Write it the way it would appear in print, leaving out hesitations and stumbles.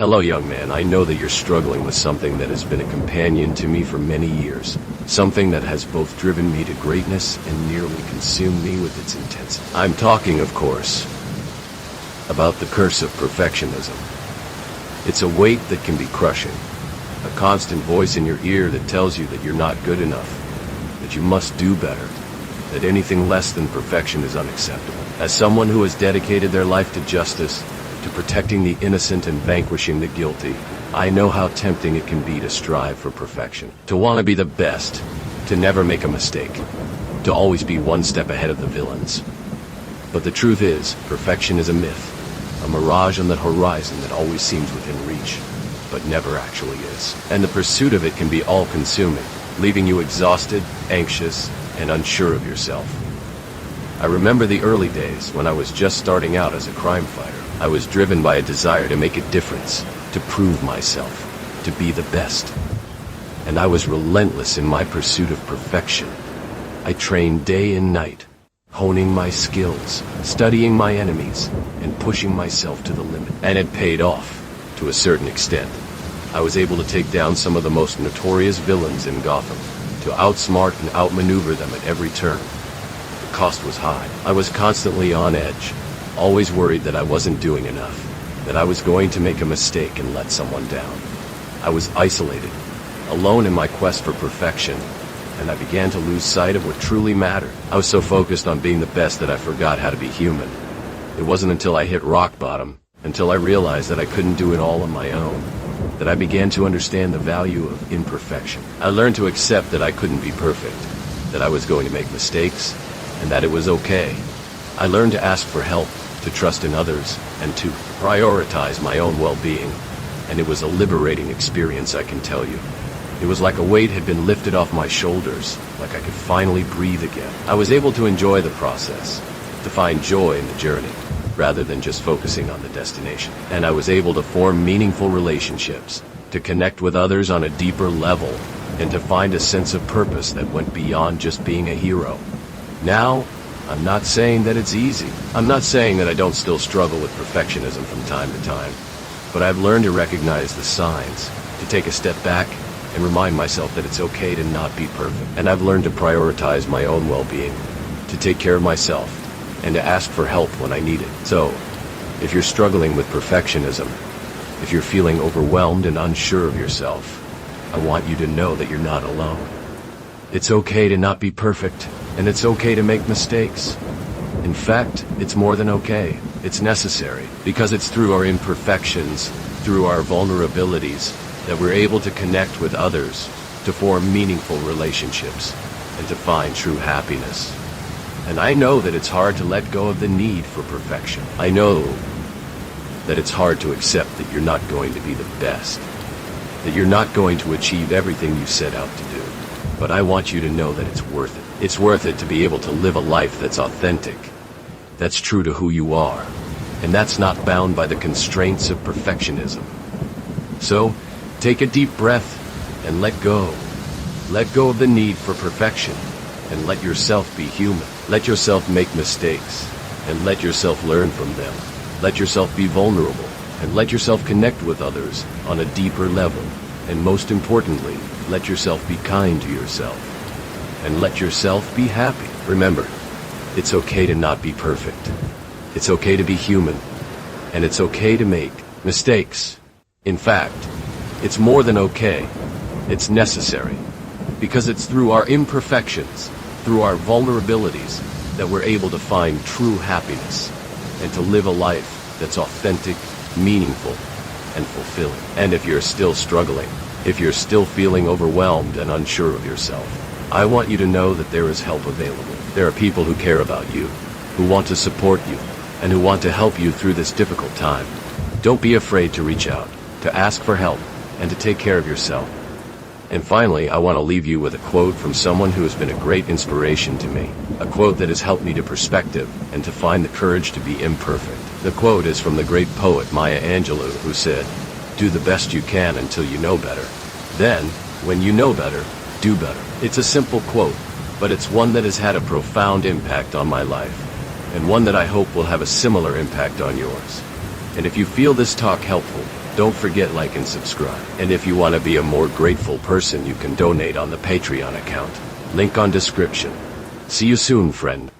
Hello, young man. I know that you're struggling with something that has been a companion to me for many years. Something that has both driven me to greatness and nearly consumed me with its intensity. I'm talking, of course, about the curse of perfectionism. It's a weight that can be crushing. A constant voice in your ear that tells you that you're not good enough, that you must do better, that anything less than perfection is unacceptable. As someone who has dedicated their life to justice, to protecting the innocent and vanquishing the guilty, I know how tempting it can be to strive for perfection. To want to be the best, to never make a mistake, to always be one step ahead of the villains. But the truth is, perfection is a myth, a mirage on the horizon that always seems within reach, but never actually is. And the pursuit of it can be all-consuming, leaving you exhausted, anxious, and unsure of yourself. I remember the early days when I was just starting out as a crime fighter. I was driven by a desire to make a difference, to prove myself, to be the best. And I was relentless in my pursuit of perfection. I trained day and night, honing my skills, studying my enemies, and pushing myself to the limit. And it paid off, to a certain extent. I was able to take down some of the most notorious villains in Gotham, to outsmart and outmaneuver them at every turn. The cost was high. I was constantly on edge, always worried that I wasn't doing enough, that I was going to make a mistake and let someone down. I was isolated, alone in my quest for perfection, and I began to lose sight of what truly mattered. I was so focused on being the best that I forgot how to be human. It wasn't until I hit rock bottom, until I realized that I couldn't do it all on my own, that I began to understand the value of imperfection. I learned to accept that I couldn't be perfect, that I was going to make mistakes, and that it was okay. I learned to ask for help, to trust in others, and to prioritize my own well-being. And it was a liberating experience, I can tell you. It was like a weight had been lifted off my shoulders, like I could finally breathe again. I was able to enjoy the process, to find joy in the journey, rather than just focusing on the destination. And I was able to form meaningful relationships, to connect with others on a deeper level, and to find a sense of purpose that went beyond just being a hero. Now, I'm not saying that it's easy. I'm not saying that I don't still struggle with perfectionism from time to time, but I've learned to recognize the signs, to take a step back and remind myself that it's okay to not be perfect. And I've learned to prioritize my own well-being, to take care of myself, and to ask for help when I need it. So, if you're struggling with perfectionism, if you're feeling overwhelmed and unsure of yourself, I want you to know that you're not alone. It's okay to not be perfect, and it's okay to make mistakes. In fact, it's more than okay. It's necessary, because it's through our imperfections, through our vulnerabilities, that we're able to connect with others, to form meaningful relationships, and to find true happiness. And I know that it's hard to let go of the need for perfection. I know that it's hard to accept that you're not going to be the best, that you're not going to achieve everything you set out to do. But I want you to know that it's worth it. It's worth it to be able to live a life that's authentic, that's true to who you are, and that's not bound by the constraints of perfectionism. So, take a deep breath and let go. Let go of the need for perfection, and let yourself be human. Let yourself make mistakes, and let yourself learn from them. Let yourself be vulnerable, and let yourself connect with others on a deeper level. And most importantly, let yourself be kind to yourself, and let yourself be happy. Remember, it's okay to not be perfect. It's okay to be human, and it's okay to make mistakes. In fact, it's more than okay. It's necessary, because it's through our imperfections, through our vulnerabilities, that we're able to find true happiness, and to live a life that's authentic, meaningful, and fulfilling. And if you're still struggling, if you're still feeling overwhelmed and unsure of yourself, I want you to know that there is help available. There are people who care about you, who want to support you, and who want to help you through this difficult time. Don't be afraid to reach out, to ask for help, and to take care of yourself. And finally, I want to leave you with a quote from someone who has been a great inspiration to me. A quote that has helped me to perspective and to find the courage to be imperfect. The quote is from the great poet Maya Angelou, who said, "Do the best you can until you know better. Then, when you know better, do better." It's a simple quote, but it's one that has had a profound impact on my life, and one that I hope will have a similar impact on yours. And if you feel this talk helpful, Don't forget like and subscribe. And if you want to be a more grateful person, you can donate on the Patreon account. Link on description. See you soon, friend.